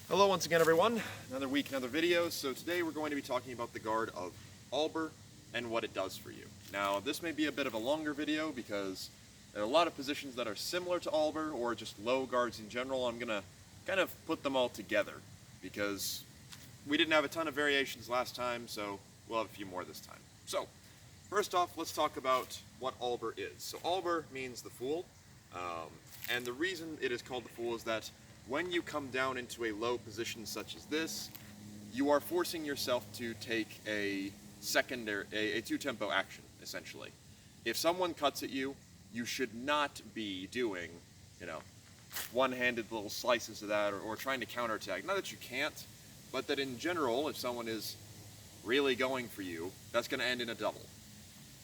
Hello once again everyone, another week, another video. So today we're going to be talking about the guard of Alber and what it does for you. Now this may be a bit of a longer video because there are a lot of positions that are similar to Alber or just low guards in general. I'm going to kind of put them all together because we didn't have a ton of variations last time, so we'll have a few more this time. So first off, let's talk about what Alber is. So Alber means the Fool, and the reason it is called the Fool is that when you come down into a low position such as this, you are forcing yourself to take a two-tempo action, essentially. If someone cuts at you, you should not be doing, one-handed little slices of that or trying to counterattack. Not that you can't, but that in general, if someone is really going for you, that's going to end in a double.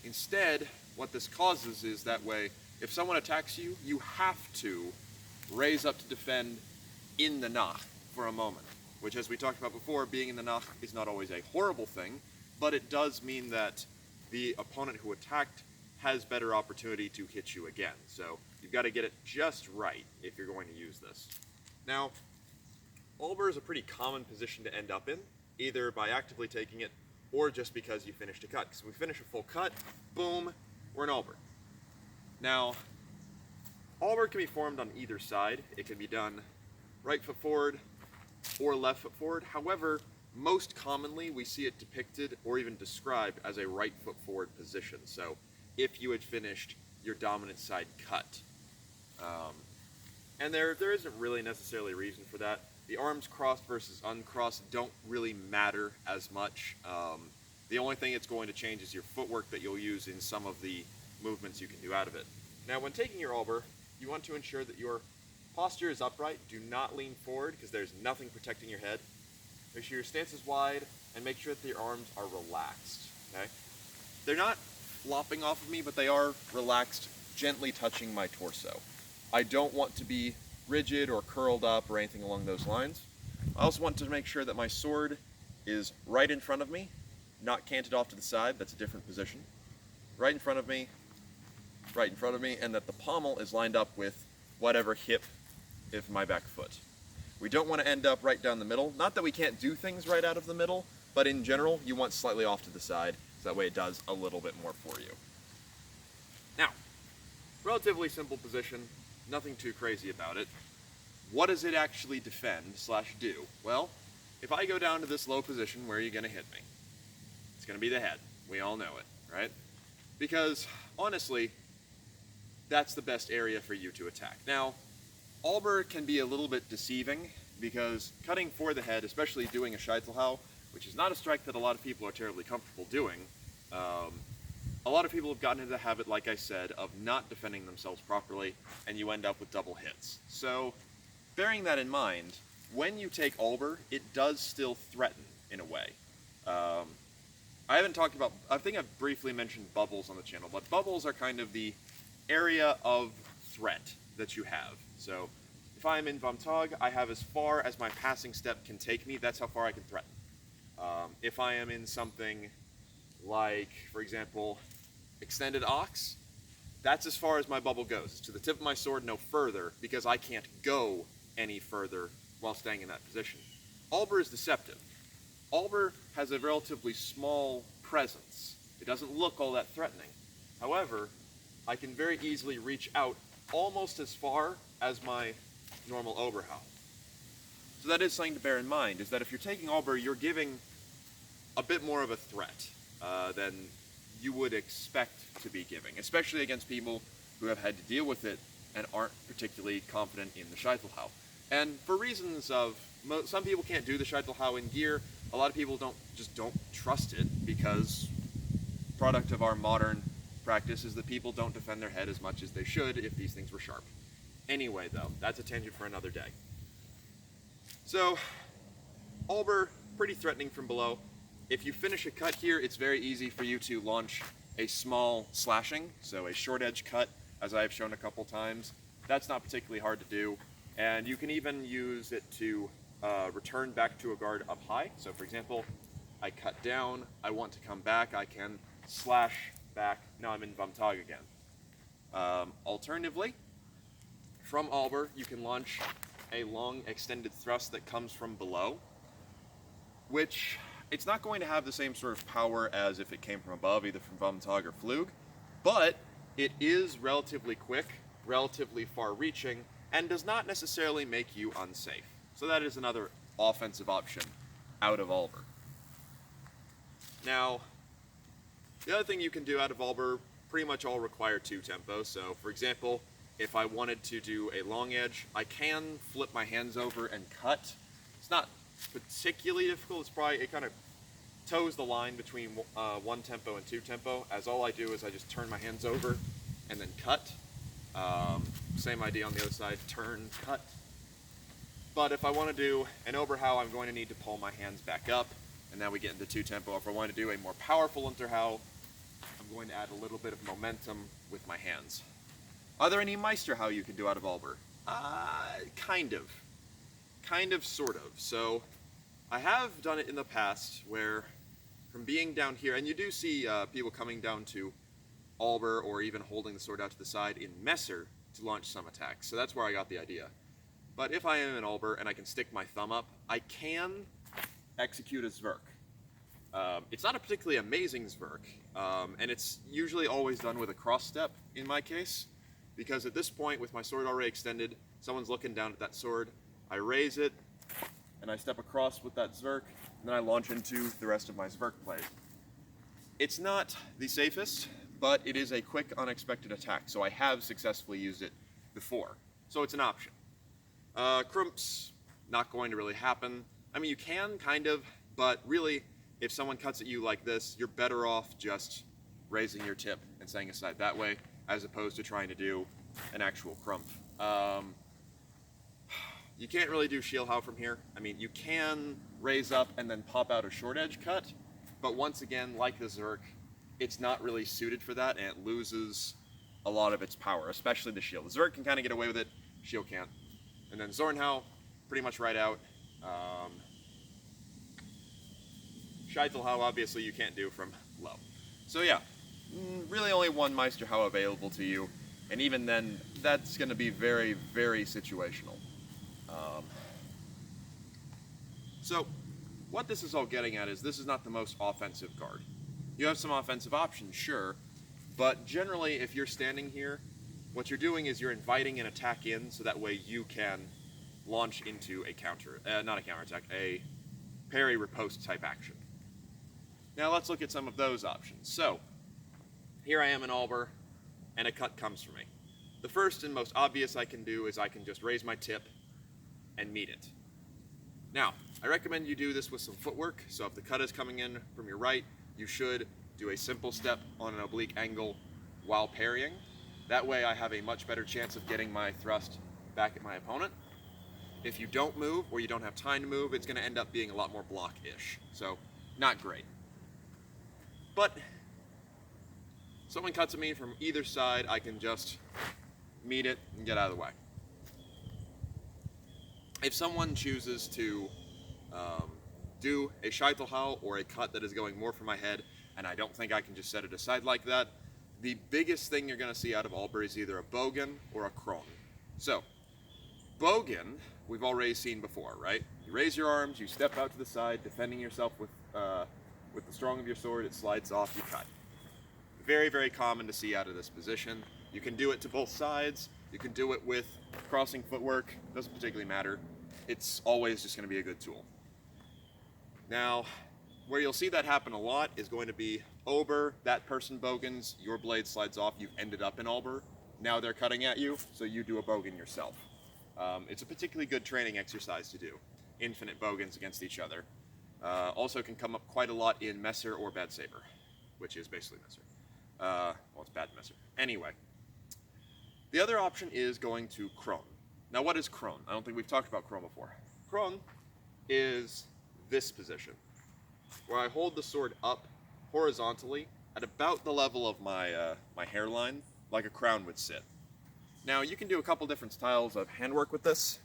Instead, what this causes is that way, if someone attacks you, you have to raise up to defend in the Nach for a moment, which, as we talked about before, being in the Nach is not always a horrible thing, but it does mean that the opponent who attacked has better opportunity to hit you again. So you've got to get it just right if you're going to use this. Now, Alber is a pretty common position to end up in, either by actively taking it or just because you finished a cut. Because when we finish a full cut, boom, we're in Alber. Now, Alber can be formed on either side. It can be done right foot forward or left foot forward. However, most commonly we see it depicted or even described as a right foot forward position. So if you had finished your dominant side cut. And there isn't really necessarily a reason for that. The arms crossed versus uncrossed don't really matter as much. The only thing it's going to change is your footwork that you'll use in some of the movements you can do out of it. Now, when taking your Alber, you want to ensure that your posture is upright. Do not lean forward because there's nothing protecting your head. Make sure your stance is wide and make sure that your arms are relaxed. Okay? They're not flopping off of me, but they are relaxed, gently touching my torso. I don't want to be rigid or curled up or anything along those lines. I also want to make sure that my sword is right in front of me, not canted off to the side. That's a different position. Right in front of me, and that the pommel is lined up with whatever hip of my back foot. We don't want to end up right down the middle. Not that we can't do things right out of the middle, but in general, you want slightly off to the side, so that way it does a little bit more for you. Now, relatively simple position, nothing too crazy about it. What does it actually defend/do? Well, if I go down to this low position, where are you going to hit me? It's going to be the head. We all know it, right? Because, honestly, that's the best area for you to attack. Now, Alber can be a little bit deceiving because cutting for the head, especially doing a Scheitelhau, which is not a strike that a lot of people are terribly comfortable doing, a lot of people have gotten into the habit, like I said, of not defending themselves properly, and you end up with double hits. So, bearing that in mind, when you take Alber, it does still threaten in a way. I haven't talked about, I think I've briefly mentioned bubbles on the channel, but bubbles are kind of the area of threat that you have. So if I'm in Vamtag, I have as far as my passing step can take me. That's how far I can threaten. If I am in something like, for example, extended ox, that's as far as my bubble goes. It's to the tip of my sword, no further, because I can't go any further while staying in that position. Alber is deceptive. Alber has a relatively small presence. It doesn't look all that threatening. However, I can very easily reach out almost as far as my normal Oberhau. So that is something to bear in mind, is that if you're taking Alber, you're giving a bit more of a threat than you would expect to be giving, especially against people who have had to deal with it and aren't particularly confident in the Scheitelhau. And for reasons of, some people can't do the Scheitelhau in gear, a lot of people just don't trust it because product of our modern practice is that people don't defend their head as much as they should if these things were sharp. Anyway, though, that's a tangent for another day. So, Alber, pretty threatening from below. If you finish a cut here, it's very easy for you to launch a small slashing, so a short edge cut, as I've shown a couple times. That's not particularly hard to do, and you can even use it to return back to a guard up high. So, for example, I cut down, I want to come back, I can slash back, now I'm in Vamtag again. Alternatively, from Alber, you can launch a long extended thrust that comes from below, which it's not going to have the same sort of power as if it came from above, either from Vomtog or Flug, but it is relatively quick, relatively far-reaching, and does not necessarily make you unsafe. So that is another offensive option out of Alber. Now, the other thing you can do out of Auburn pretty much all require 2 tempo. So, for example, if I wanted to do a long edge, I can flip my hands over and cut. It's not particularly difficult. It kind of toes the line between 1 tempo and 2 tempo, as all I do is I just turn my hands over and then cut. Same idea on the other side, turn, cut. But if I want to do an Oberhau, I'm going to need to pull my hands back up, and now we get into 2 tempo. If I want to do a more powerful Unterhau, I'm going to add a little bit of momentum with my hands. Are there any Meisterhau you can do out of Alber? Kind of, sort of. So I have done it in the past where from being down here, and you do see people coming down to Alber or even holding the sword out to the side in Messer to launch some attacks. So that's where I got the idea. But if I am in Alber and I can stick my thumb up, I can execute a Zwerk. It's not a particularly amazing Zwerk, and it's usually always done with a cross step in my case, because at this point, with my sword already extended, someone's looking down at that sword, I raise it, and I step across with that Zwerk, and then I launch into the rest of my Zwerk play. It's not the safest, but it is a quick, unexpected attack, so I have successfully used it before, so it's an option. Crumps, not going to really happen. I mean, you can, kind of, but really, if someone cuts at you like this, you're better off just raising your tip and setting aside that way, as opposed to trying to do an actual crump. You can't really do Shielhau from here. I mean, you can raise up and then pop out a short edge cut, but once again, like the Zwerk, it's not really suited for that, and it loses a lot of its power, especially the shield. The Zwerk can kind of get away with it, shield can't. And then Zornhau, pretty much right out. Scheitelhau, obviously, you can't do from low. So yeah, really only 1 Meisterhau available to you, and even then, that's going to be very, very situational. So, what this is all getting at is this is not the most offensive card. You have some offensive options, sure, but generally, if you're standing here, what you're doing is you're inviting an attack in, so that way you can launch into a counter, not a counterattack, a parry riposte type action. Now let's look at some of those options. So, here I am in Alber, and a cut comes for me. The first and most obvious I can do is I can just raise my tip and meet it. Now, I recommend you do this with some footwork, so if the cut is coming in from your right, you should do a simple step on an oblique angle while parrying. That way I have a much better chance of getting my thrust back at my opponent. If you don't move, or you don't have time to move, it's going to end up being a lot more block-ish. So, not great. But, someone cuts at me from either side, I can just meet it and get out of the way. If someone chooses to do a Scheitelhau or a cut that is going more for my head, and I don't think I can just set it aside like that, the biggest thing you're going to see out of Alber is either a Bogan or a Crone. So, Bogan, we've already seen before, right? You raise your arms, you step out to the side, defending yourself with the strong of your sword, it slides off, you cut. Very, very common to see out of this position. You can do it to both sides, you can do it with crossing footwork, doesn't particularly matter. It's always just going to be a good tool. Now, where you'll see that happen a lot is going to be Ober, that person Bogans, your blade slides off, you've ended up in Alber, now they're cutting at you, so you do a Bogan yourself. It's a particularly good training exercise to do. Infinite Bogans against each other. Also can come up quite a lot in Messer or Bad Saber, which is basically Messer. Well, it's Bad Messer. Anyway, the other option is going to Crone. Now, what is Crone? I don't think we've talked about Crone before. Crone is this position, where I hold the sword up horizontally at about the level of my my hairline, like a crown would sit. Now, you can do a couple different styles of handwork with this.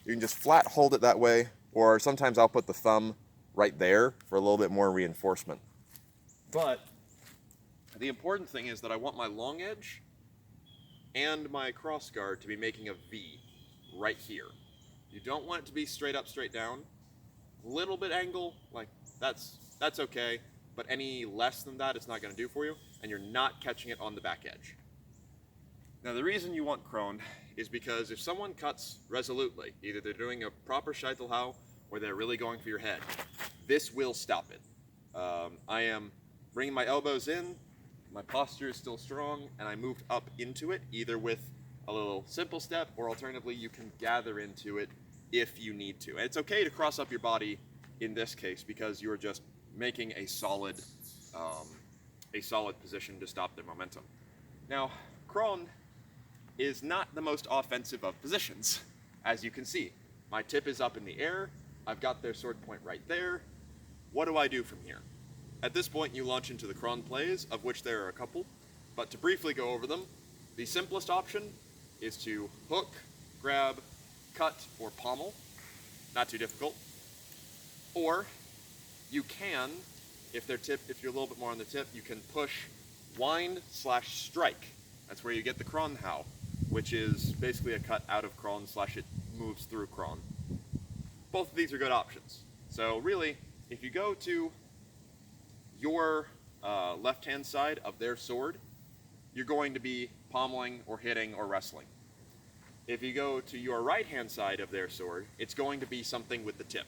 You can just flat hold it that way, or sometimes I'll put the thumb right there for a little bit more reinforcement. But the important thing is that I want my long edge and my cross guard to be making a V right here. You don't want it to be straight up, straight down. A little bit angle, like that's okay, but any less than that it's not going to do for you, and you're not catching it on the back edge. Now the reason you want Crone is because if someone cuts resolutely, either they're doing a proper Scheitelhau or they're really going for your head, this will stop it. I am bringing my elbows in, my posture is still strong, and I moved up into it, either with a little simple step, or alternatively you can gather into it if you need to. And it's okay to cross up your body in this case because you're just making a solid position to stop their momentum. Now, Crone is not the most offensive of positions, as you can see. My tip is up in the air, I've got their sword point right there. What do I do from here? At this point you launch into the Crone plays, of which there are a couple, but to briefly go over them, the simplest option is to hook, grab, cut, or pommel. Not too difficult. Or you can, if you're a little bit more on the tip, you can push wind/strike. That's where you get the Crone How, which is basically a cut out of Crone / it moves through Crone. Both of these are good options. So really, if you go to your left-hand side of their sword, you're going to be pommeling or hitting or wrestling. If you go to your right-hand side of their sword, it's going to be something with the tip.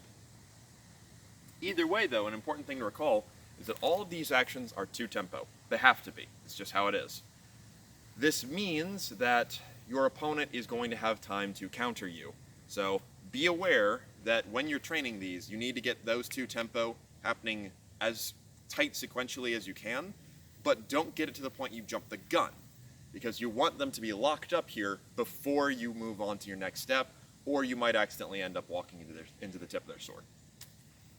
Either way, though, an important thing to recall is that all of these actions are two-tempo. They have to be. It's just how it is. This means that your opponent is going to have time to counter you. So be aware that when you're training these, you need to get those two-tempo happening as tight sequentially as you can, but don't get it to the point you jump the gun, because you want them to be locked up here before you move on to your next step, or you might accidentally end up walking into the tip of their sword.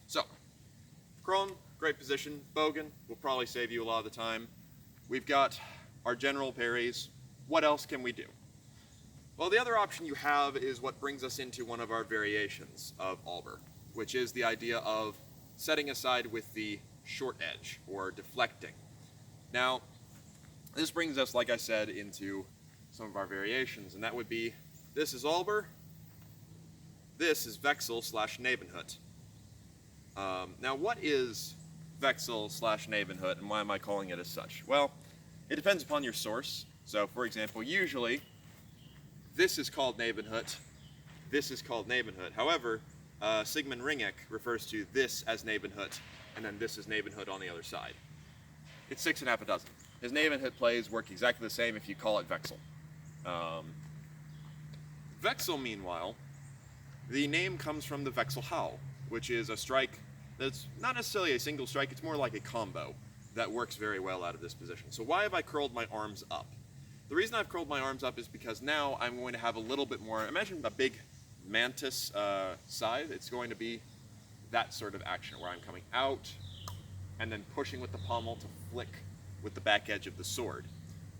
So, Crone, great position. Bogan will probably save you a lot of the time. We've got our general parries. What else can we do? Well, the other option you have is what brings us into one of our variations of Alber, which is the idea of setting aside with the short edge, or deflecting. Now, this brings us, like I said, into some of our variations, and that would be, this is Alber, this is Vexil / Nebenhut. Now, what is Vexil / Nebenhut, and why am I calling it as such? Well, it depends upon your source. So, for example, usually, this is called Nebenhut, this is called Nebenhut. However, Sigmund Ringek refers to this as Nebenhut, and then this is Nebenhut on the other side. It's 6 1/2. His Nebenhut plays work exactly the same if you call it Vexil. Vexil, meanwhile, the name comes from the Vexilhau, which is a strike that's not necessarily a single strike, it's more like a combo that works very well out of this position. So why have I curled my arms up? The reason I've curled my arms up is because now I'm going to have a little bit more, imagine a big mantis scythe. It's going to be that sort of action where I'm coming out and then pushing with the pommel to flick with the back edge of the sword.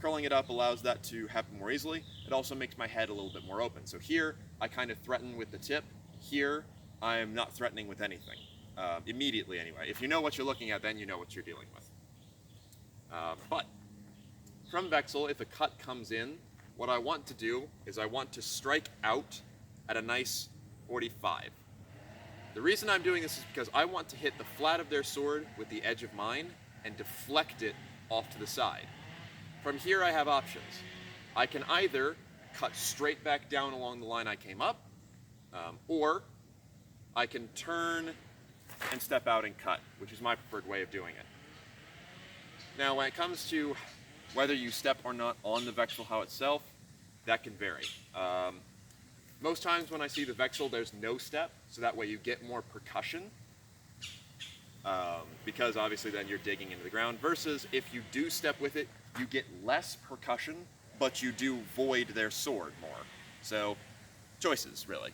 Curling it up allows that to happen more easily. It also makes my head a little bit more open. So here, I kind of threaten with the tip. Here, I'm not threatening with anything. Immediately, anyway. If you know what you're looking at, then you know what you're dealing with. But from Vexil, if a cut comes in, what I want to do is I want to strike out at a nice 45. The reason I'm doing this is because I want to hit the flat of their sword with the edge of mine and deflect it off to the side. From here I have options. I can either cut straight back down along the line I came up, or I can turn and step out and cut, which is my preferred way of doing it. Now when it comes to whether you step or not on the Vexilhau itself, that can vary. Most times when I see the Vexil, there's no step, so that way you get more percussion, because obviously then you're digging into the ground, versus if you do step with it, you get less percussion, but you do void their sword more. So, choices, really.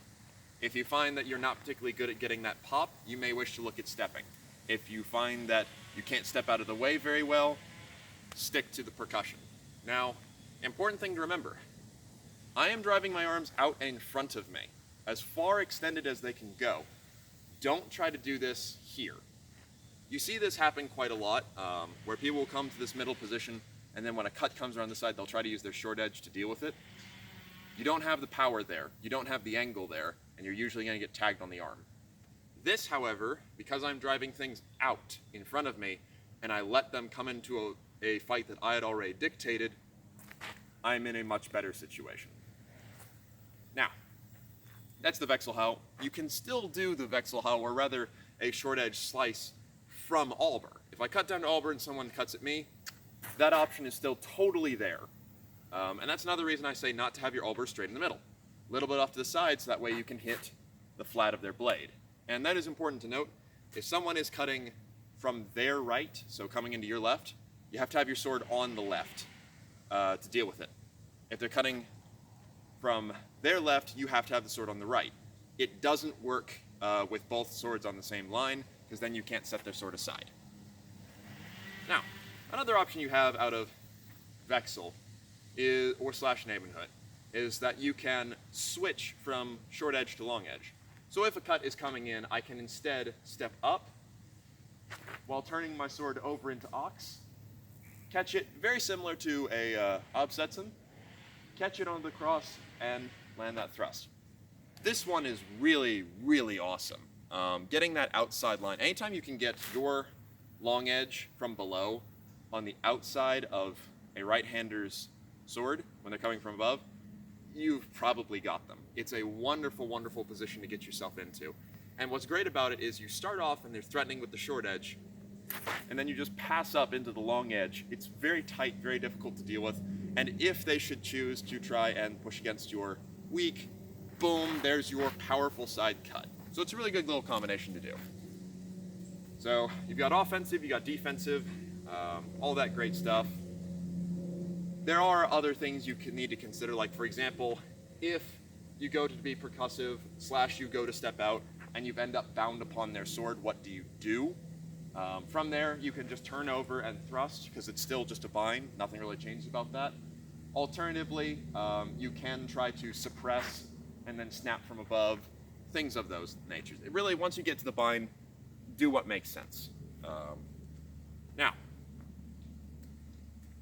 If you find that you're not particularly good at getting that pop, you may wish to look at stepping. If you find that you can't step out of the way very well, stick to the percussion. Now, important thing to remember, I am driving my arms out and in front of me, as far extended as they can go. Don't try to do this here. You see this happen quite a lot, where people will come to this middle position, and then when a cut comes around the side, they'll try to use their short edge to deal with it. You don't have the power there, you don't have the angle there, and you're usually going to get tagged on the arm. This, however, because I'm driving things out in front of me, and I let them come into a fight that I had already dictated, I'm in a much better situation. Now, that's the Vexil How. You can still do the Vexil How, or rather a short edge slice from Alber. If I cut down to Auburn and someone cuts at me, that option is still totally there. And that's another reason I say not to have your Alber straight in the middle. A little bit off to the side so that way you can hit the flat of their blade. And that is important to note. If someone is cutting from their right, so coming into your left, you have to have your sword on the left to deal with it. If they're cutting from their left, you have to have the sword on the right. It doesn't work with both swords on the same line, because then you can't set their sword aside. Now, another option you have out of Vexil is, or slash Nebenhut, is that you can switch from short edge to long edge. So if a cut is coming in, I can instead step up while turning my sword over into Ox, catch it very similar to a Absetzen, catch it on the cross, and land that thrust. This one is really, really awesome. Getting that outside line, anytime you can get your long edge from below on the outside of a right-hander's sword when they're coming from above, you've probably got them. It's a wonderful, wonderful position to get yourself into. And what's great about it is you start off and they're threatening with the short edge, and then you just pass up into the long edge. It's very tight, very difficult to deal with. And if they should choose to try and push against your weak, boom, there's your powerful side cut. So it's a really good little combination to do. So you've got offensive, you got defensive, all that great stuff. There are other things you need to consider, like for example, if you go to be percussive, slash you go to step out, and you end up bound upon their sword, what do you do? From there, you can just turn over and thrust, because it's still just a bind, nothing really changes about that. Alternatively, you can try to suppress and then snap from above, things of those natures. It really, once you get to the bind, do what makes sense. Now,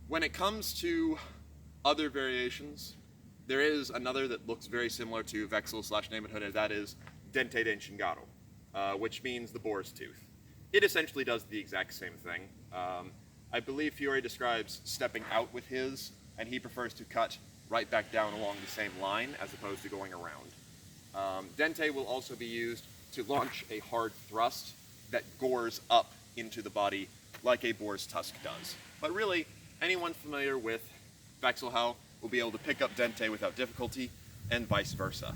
when it comes to other variations, there is another that looks very similar to Vexil slash Nebenhut, and that is Dente de Chingado, which means the boar's tooth. It essentially does the exact same thing. I believe Fiore describes stepping out with his, and he prefers to cut right back down along the same line as opposed to going around. Dente will also be used to launch a hard thrust that gores up into the body like a boar's tusk does. But really, anyone familiar with Vexil How will be able to pick up Dente without difficulty, and vice versa.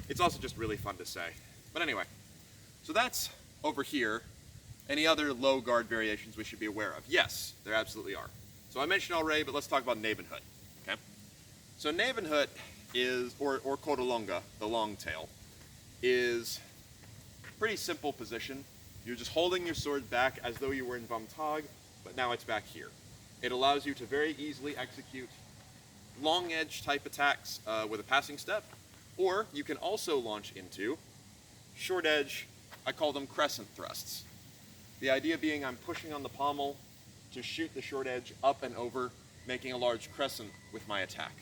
It's also just really fun to say. But anyway, so that's over here. Any other low guard variations we should be aware of? Yes, there absolutely are. So I mentioned already, but let's talk about Nebenhut. Okay? So Nebenhut is, or Codalonga, the long tail, is a pretty simple position. You're just holding your sword back as though you were in Vamtag, but now it's back here. It allows you to very easily execute long edge type attacks with a passing step, or you can also launch into short edge, I call them crescent thrusts. The idea being I'm pushing on the pommel to shoot the short edge up and over, making a large crescent with my attack.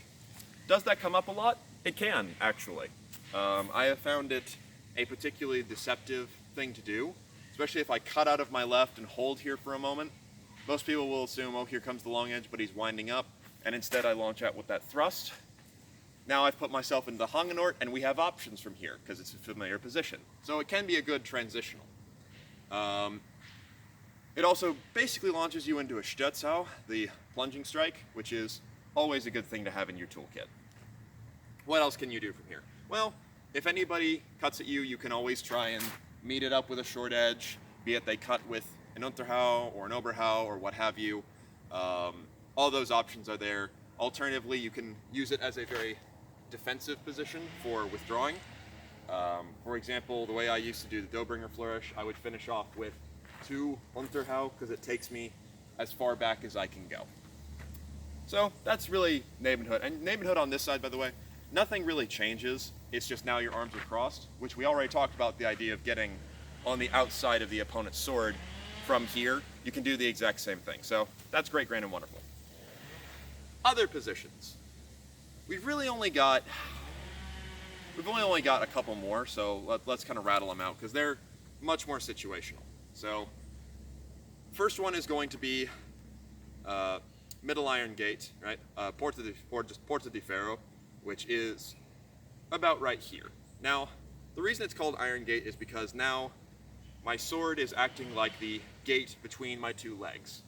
Does that come up a lot? It can, actually. I have found it a particularly deceptive thing to do, especially if I cut out of my left and hold here for a moment. Most people will assume, oh, here comes the long edge, but he's winding up, and instead I launch out with that thrust. Now I've put myself into the Hangenort, and we have options from here, because it's a familiar position. So it can be a good transitional. It also basically launches you into a Sturzhau, the plunging strike, which is always a good thing to have in your toolkit. What else can you do from here? Well, if anybody cuts at you, you can always try and meet it up with a short edge, be it they cut with an Unterhau or an Oberhau or what have you. All those options are there. Alternatively, you can use it as a very defensive position for withdrawing. For example, the way I used to do the Dobringer flourish, I would finish off with 2 Unterhau because it takes me as far back as I can go. So that's really Nebenhut. And Nebenhut on this side, by the way, nothing really changes. It's just now your arms are crossed, which we already talked about, the idea of getting on the outside of the opponent's sword from here. You can do the exact same thing. So that's great, grand, and wonderful. Other positions. We've really only got we've only got a couple more, so let's kind of rattle them out because they're much more situational. So first one is going to be middle iron gate, right? Porta di Ferro, which is about right here. Now, the reason it's called iron gate is because now my sword is acting like the gate between my two legs.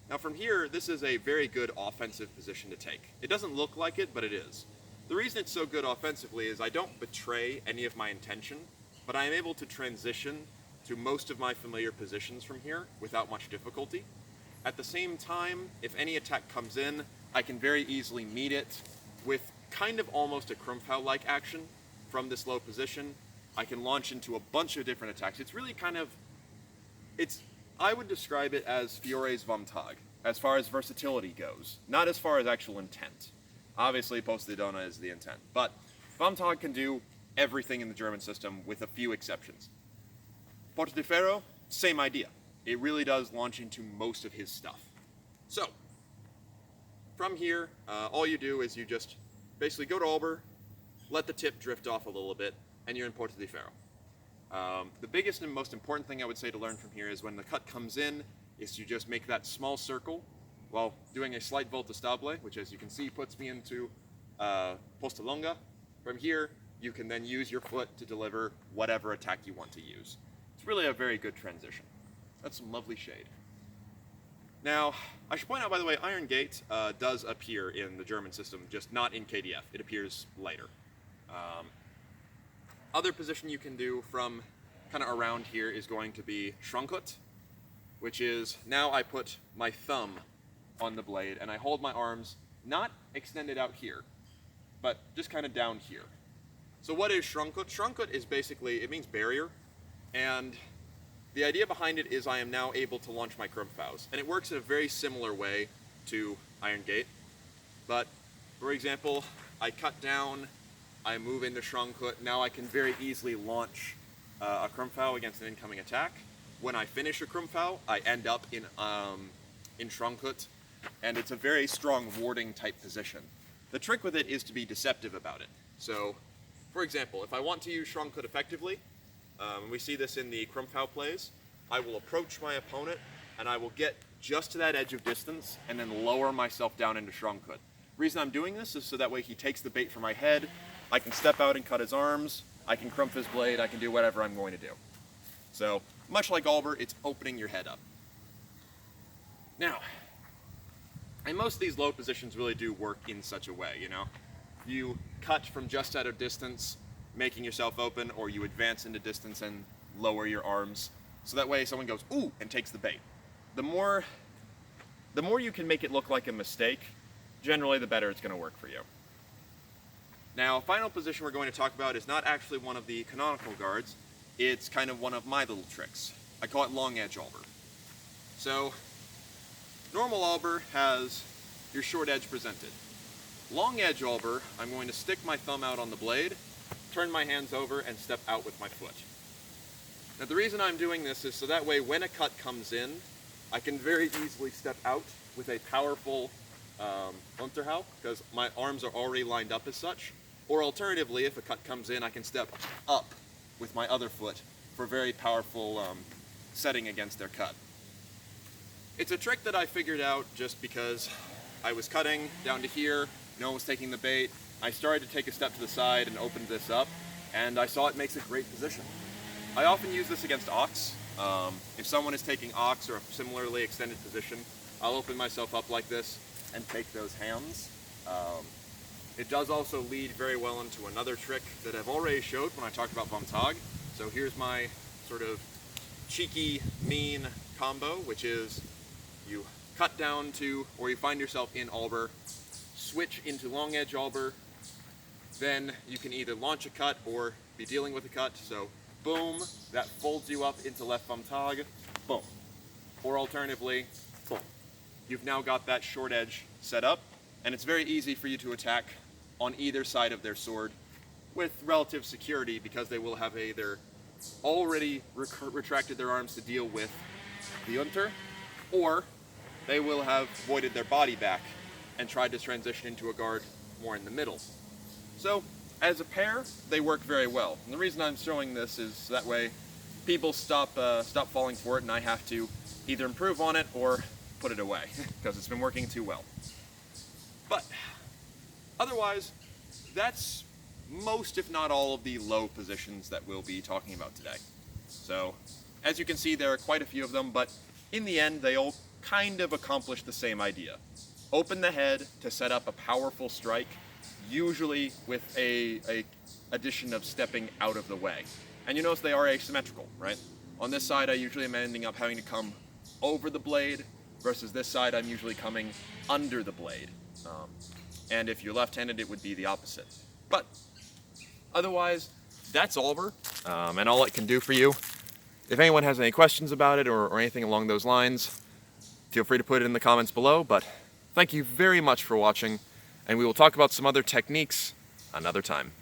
Now from here, this is a very good offensive position to take. It doesn't look like it, but it is. The reason it's so good offensively is I don't betray any of my intention, but I am able to transition to most of my familiar positions from here without much difficulty. At the same time, if any attack comes in, I can very easily meet it with kind of almost a Crumpfau-like action from this low position. I can launch into a bunch of different attacks. It's really kind of, I would describe it as Fiore's Vomtag, as far as versatility goes, not as far as actual intent. Obviously, Posta di Donna is the intent, but Vomtag can do everything in the German system with a few exceptions. Porta di Ferro, same idea. It really does launch into most of his stuff. So, from here, all you do is you just basically go to Alber, let the tip drift off a little bit, and you're in Porta di Ferro. The biggest and most important thing I would say to learn from here is when the cut comes in, is to just make that small circle while doing a slight volta stable, which as you can see puts me into Posta Longa. From here, you can then use your foot to deliver whatever attack you want to use. It's really a very good transition. That's some lovely shade. Now, I should point out, by the way, Iron Gate does appear in the German system, just not in KDF. It appears later. Other position you can do from kind of around here is going to be Trunkit, which is now I put my thumb on the blade and I hold my arms not extended out here, but just kind of down here. So what is Trunkit? Trunkit is basically, it means barrier, and the idea behind it is I am now able to launch my Crumpfaus, and it works in a very similar way to Iron Gate. But, for example, I cut down, I move into Trunkit, now I can very easily launch a Crumpfau against an incoming attack. When I finish a Crumpfau, I end up in Trunkit, and it's a very strong warding type position. The trick with it is to be deceptive about it. So, for example, if I want to use Trunkit effectively, we see this in the Crumpfau plays, I will approach my opponent and I will get just to that edge of distance and then lower myself down into Trunkit. The reason I'm doing this is so that way he takes the bait from my head, I can step out and cut his arms, I can crump his blade, I can do whatever I'm going to do. So, much like Alber, it's opening your head up. Now, and most of these low positions really do work in such a way, you know? You cut from just out of distance, making yourself open, or you advance into distance and lower your arms. So that way someone goes, ooh, and takes the bait. The more you can make it look like a mistake, generally the better it's going to work for you. Now, final position we're going to talk about is not actually one of the canonical guards, it's kind of one of my little tricks. I call it long edge Alber. So, normal Alber has your short edge presented. Long edge Alber, I'm going to stick my thumb out on the blade, turn my hands over, and step out with my foot. Now the reason I'm doing this is so that way when a cut comes in, I can very easily step out with a powerful Unterhau, because my arms are already lined up as such. Or alternatively, if a cut comes in, I can step up with my other foot for a very powerful setting against their cut. It's a trick that I figured out just because I was cutting down to here, no one was taking the bait. I started to take a step to the side and opened this up, and I saw it makes a great position. I often use this against Ox. If someone is taking Ox or a similarly extended position, I'll open myself up like this and take those hands. It does also lead very well into another trick that I've already showed when I talked about Vomtag. So here's my sort of cheeky, mean combo, which is you cut down to, or you find yourself in Alber, switch into long edge Alber, then you can either launch a cut or be dealing with a cut. So boom, that folds you up into left Vomtag, boom. Or alternatively, boom. You've now got that short edge set up, and it's very easy for you to attack on either side of their sword with relative security because they will have either already retracted their arms to deal with the Unter, or they will have voided their body back and tried to transition into a guard more in the middle. So as a pair, they work very well. And the reason I'm showing this is that way people stop falling for it, and I have to either improve on it or put it away, because it's been working too well. But otherwise, that's most, if not all, of the low positions that we'll be talking about today. So, as you can see, there are quite a few of them, but in the end, they all kind of accomplish the same idea. Open the head to set up a powerful strike, usually with a addition of stepping out of the way. And you notice they are asymmetrical, right? On this side, I usually am ending up having to come over the blade, versus this side, I'm usually coming under the blade. And if you're left-handed, it would be the opposite. But otherwise, that's Alber, and all it can do for you. If anyone has any questions about it or anything along those lines, feel free to put it in the comments below. But thank you very much for watching, and we will talk about some other techniques another time.